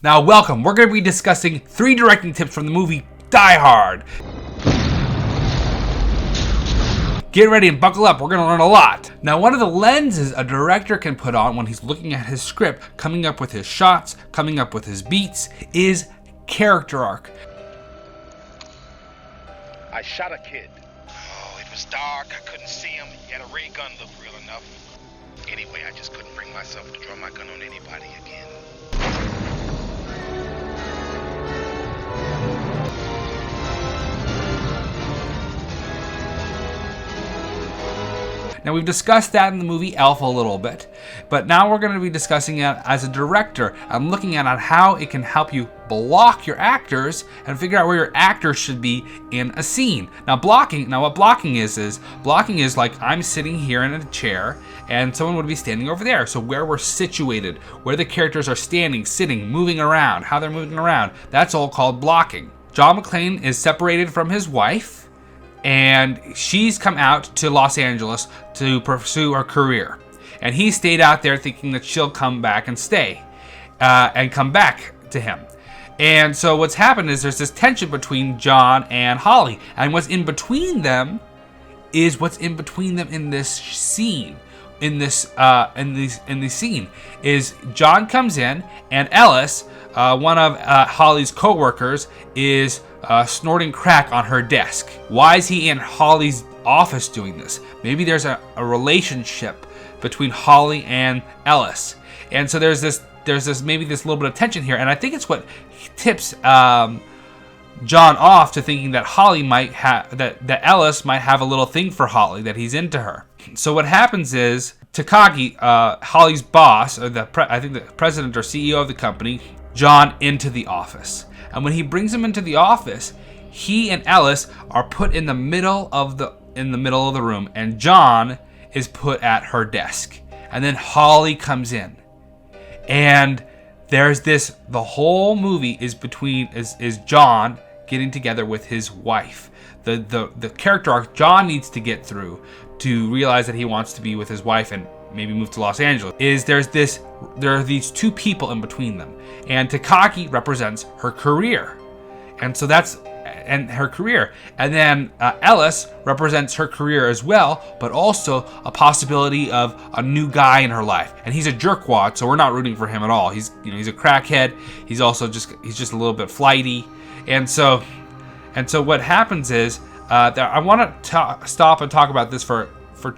Now welcome, we're going to be discussing 3 directing tips from the movie Die Hard. Get ready and buckle up, we're going to learn a lot. Now one of the lenses a director can put on when he's looking at his script, coming up with his shots, coming up with his beats, is character arc. I shot a kid. Oh, it was dark, I couldn't see him. He had a ray gun, looked real enough. Anyway, I just couldn't bring myself to draw my gun on anybody again. Now we've discussed that in the movie Elf a little bit, but now we're going to be discussing it as a director and looking at how it can help you block your actors and figure out where your actors should be in a scene. Now what blocking is like I'm sitting here in a chair and someone would be standing over there. So where we're situated, where the characters are standing, sitting, moving around, how they're moving around, that's all called blocking. John McClane is separated from his wife, and she's come out to Los Angeles to pursue her career. And he stayed out there thinking that she'll come back and stay, and come back to him. And so what's happened is there's this tension between John and Holly. And what's in between them is what's in between them in this scene. In this scene is John comes in and Ellis, one of Holly's co-workers, is snorting crack on her desk. Why is he in Holly's office doing this? Maybe there's a relationship between Holly and Ellis, and so there's this maybe this little bit of tension here, and I think it's what tips John off to thinking that Holly might have that Ellis might have a little thing for Holly, that he's into her. So what happens is Takagi, Holly's boss, or I think the president or CEO of the company, John into the office. And when he brings him into the office, he and Ellis are put in the middle of the room, and John is put at her desk. And then Holly comes in. And there's this, the whole movie is John getting together with his wife. The character arc John needs to get through to realize that he wants to be with his wife and maybe move to Los Angeles is there are these 2 people in between them, and Takagi represents her career, and so that's her career, and then Ellis represents her career as well, but also a possibility of a new guy in her life, and he's a jerkwad, so we're not rooting for him at all. He's a crackhead. He's just a little bit flighty, and so what happens is that I want to stop and talk about this for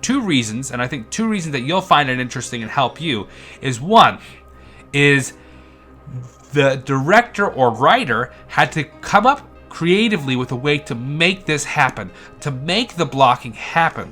2 reasons, and I think 2 reasons that you'll find it interesting and help you is, one is the director or writer had to come up creatively with a way to make this happen, to make the blocking happen.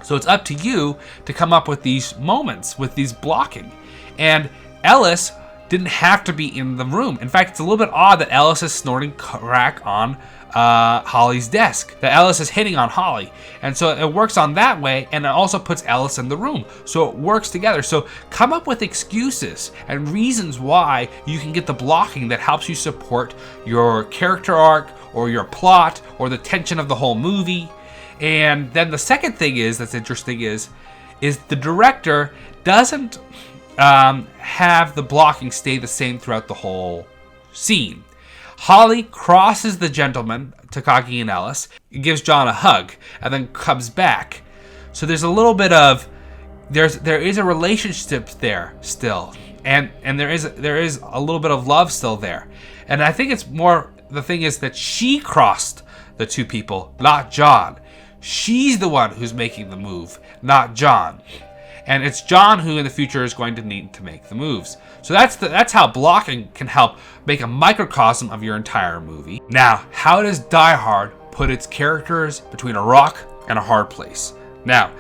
So it's up to you to come up with these moments, with these blocking. And Ellis didn't have to be in the room. In fact, it's a little bit odd that Ellis is snorting crack on Holly's desk, that Ellis is hitting on Holly, and so it works on that way, and it also puts Ellis in the room, so it works together. So come up with excuses and reasons why you can get the blocking that helps you support your character arc or your plot or the tension of the whole movie. And then the second thing that's interesting is the director doesn't have the blocking stay the same throughout the whole scene. Holly crosses the gentleman, Takagi and Ellis, gives John a hug, and then comes back. So there's a little bit of there is a relationship there still, and there is a little bit of love still there. And I think it's more, the thing is that she crossed the 2 people, not John. She's the one who's making the move, not John. And it's John who in the future is going to need to make the moves. So that's how blocking can help make a microcosm of your entire movie. Now, how does Die Hard put its characters between a rock and a hard place? Now,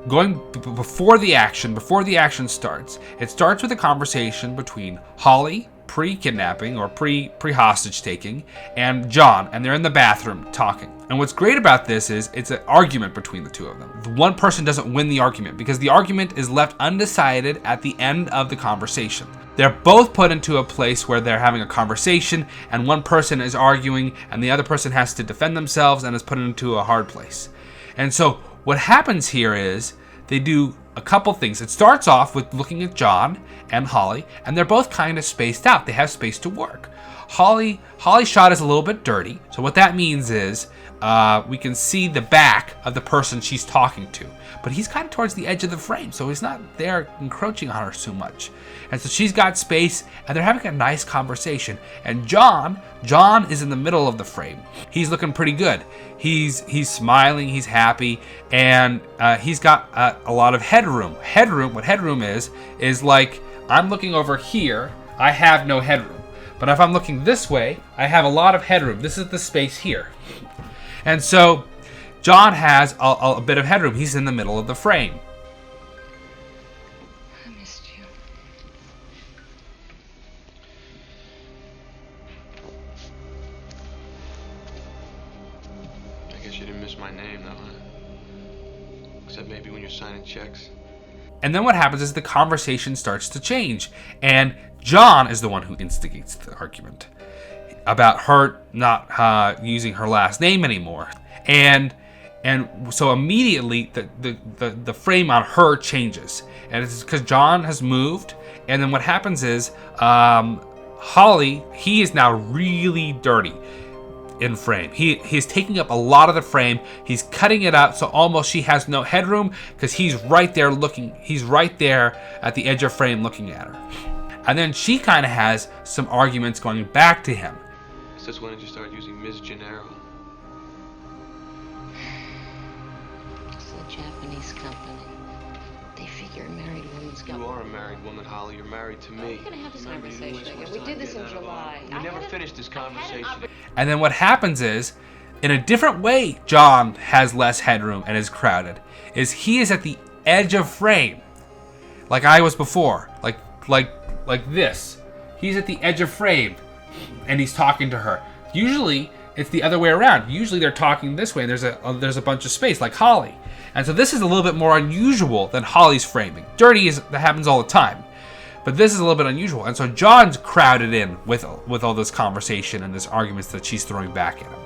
going before the action starts, it starts with a conversation between Holly, pre-kidnapping or pre-hostage taking, and John, and they're in the bathroom talking. And what's great about this is it's an argument between the 2 of them. One person doesn't win the argument because the argument is left undecided at the end of the conversation. They're both put into a place where they're having a conversation, and one person is arguing and the other person has to defend themselves and is put into a hard place. And so what happens here is they do a couple things. It starts off with looking at John and Holly, and they're both kind of spaced out. They have space to work. Holly's shot is a little bit dirty, so what that means is we can see the back of the person she's talking to, but he's kind of towards the edge of the frame, so he's not there encroaching on her too much. And so she's got space, and they're having a nice conversation. And John is in the middle of the frame. He's looking pretty good. He's smiling, he's happy, and he's got a lot of headroom. What headroom is like, I'm looking over here, I have no headroom. But if I'm looking this way, I have a lot of headroom. This is the space here. And so John has a bit of headroom. He's in the middle of the frame. I missed you. I guess you didn't miss my name, though, huh? Except maybe when you're signing checks. And then what happens is the conversation starts to change. And John is the one who instigates the argument about her not using her last name anymore. And so immediately the frame on her changes. And it's because John has moved. And then what happens is Holly, he is now really dirty in frame. He's taking up a lot of the frame. He's cutting it out so almost she has no headroom, because he's right there looking. He's right there at the edge of frame looking at her. And then she kind of has some arguments going back to him. Since when did you start using Ms. Gennaro? It's a Japanese company. They figure a married woman's got... You are a married woman, Holly. You're married to me. We're gonna have this Remember, you didn't conversation waste again. much We time did this in getting out of July. line. We never finished this conversation. And then what happens is, in a different way, John has less headroom and is crowded. He is at the edge of frame, like I was before, like this. He's at the edge of frame, and he's talking to her. Usually, it's the other way around. Usually, they're talking this way, and there's a bunch of space, like Holly. And so this is a little bit more unusual than Holly's framing. That happens all the time. But this is a little bit unusual. And so John's crowded in with all this conversation and this arguments that she's throwing back at him.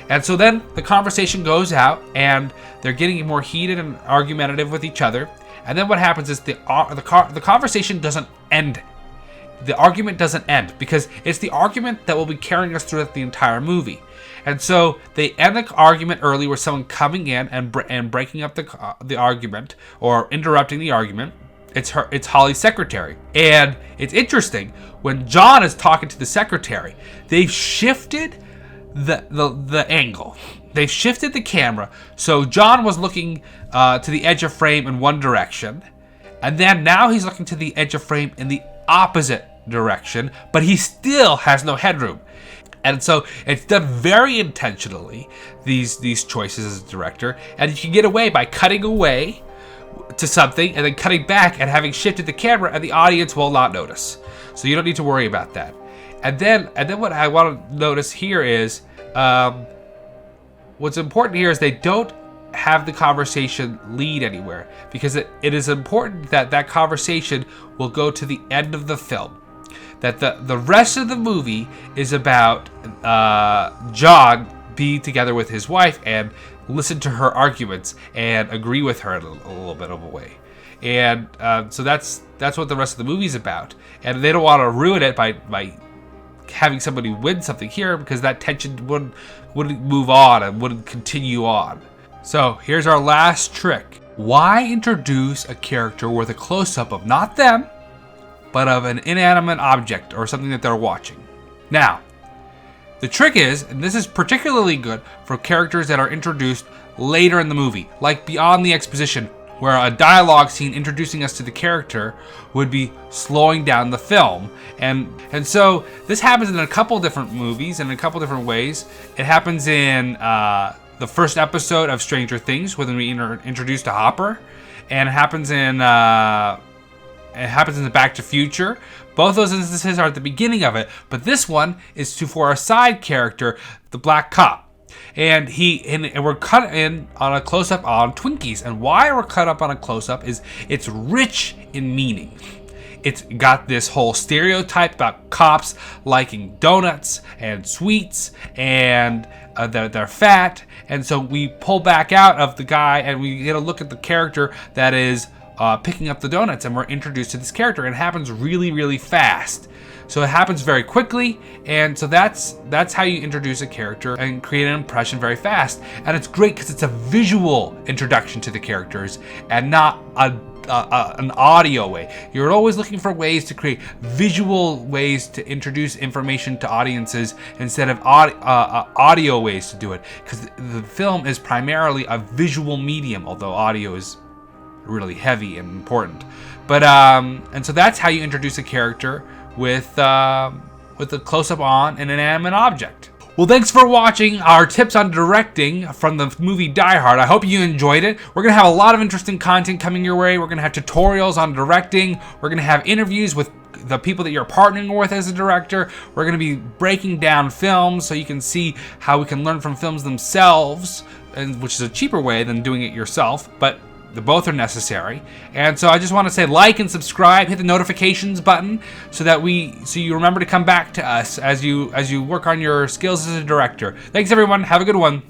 And so then the conversation goes out, and they're getting more heated and argumentative with each other. And then what happens is the conversation doesn't end. The argument doesn't end, because it's the argument that will be carrying us throughout the entire movie. And so they end the argument early with someone coming in and breaking up the argument or interrupting the argument. It's Holly's secretary. And it's interesting, when John is talking to the secretary, they've shifted the angle. They've shifted the camera. So John was looking to the edge of frame in one direction, and then now he's looking to the edge of frame in the opposite direction, but he still has no headroom. And so it's done very intentionally, these choices as a director, and you can get away by cutting away to something and then cutting back and having shifted the camera, and the audience will not notice. So you don't need to worry about that. And then what I want to notice here is what's important here is they don't have the conversation lead anywhere, because it is important that conversation will go to the end of the film. That the rest of the movie is about John being together with his wife and listen to her arguments and agree with her in a little bit of a way. And so that's what the rest of the movie's about. And they don't want to ruin it by having somebody win something here, because that tension wouldn't move on and wouldn't continue on. So here's our last trick. Why introduce a character with a close-up of not them, but of an inanimate object or something that they're watching? Now, the trick is, and this is particularly good for characters that are introduced later in the movie, like beyond the exposition, where a dialogue scene introducing us to the character would be slowing down the film. And so this happens in a couple different movies in a couple different ways. It happens in the first episode of Stranger Things, when we introduced to Hopper, and it happens in the Back to Future. Both those instances are at the beginning of it, but this one is for a side character, the black cop. And we're cut in on a close-up on Twinkies. And why we're cut up on a close-up is it's rich in meaning. It's got this whole stereotype about cops liking donuts and sweets, and they're fat. And so we pull back out of the guy and we get a look at the character that is picking up the donuts, and we're introduced to this character, and it happens really, really fast. So it happens very quickly, and so that's how you introduce a character and create an impression very fast. And it's great because it's a visual introduction to the characters and not an audio way. You're always looking for ways to create visual ways to introduce information to audiences instead of audio ways to do it, because the film is primarily a visual medium, although audio is really heavy and important. But and so that's how you introduce a character with a close-up on an inanimate object. Well, thanks for watching our tips on directing from the movie Die Hard. I hope you enjoyed it. We're going to have a lot of interesting content coming your way. We're going to have tutorials on directing. We're going to have interviews with the people that you're partnering with as a director. We're going to be breaking down films so you can see how we can learn from films themselves, which is a cheaper way than doing it yourself, but both are necessary. And so I just want to say like and subscribe, hit the notifications button so you remember to come back to us as you work on your skills as a director. Thanks everyone. Have a good one.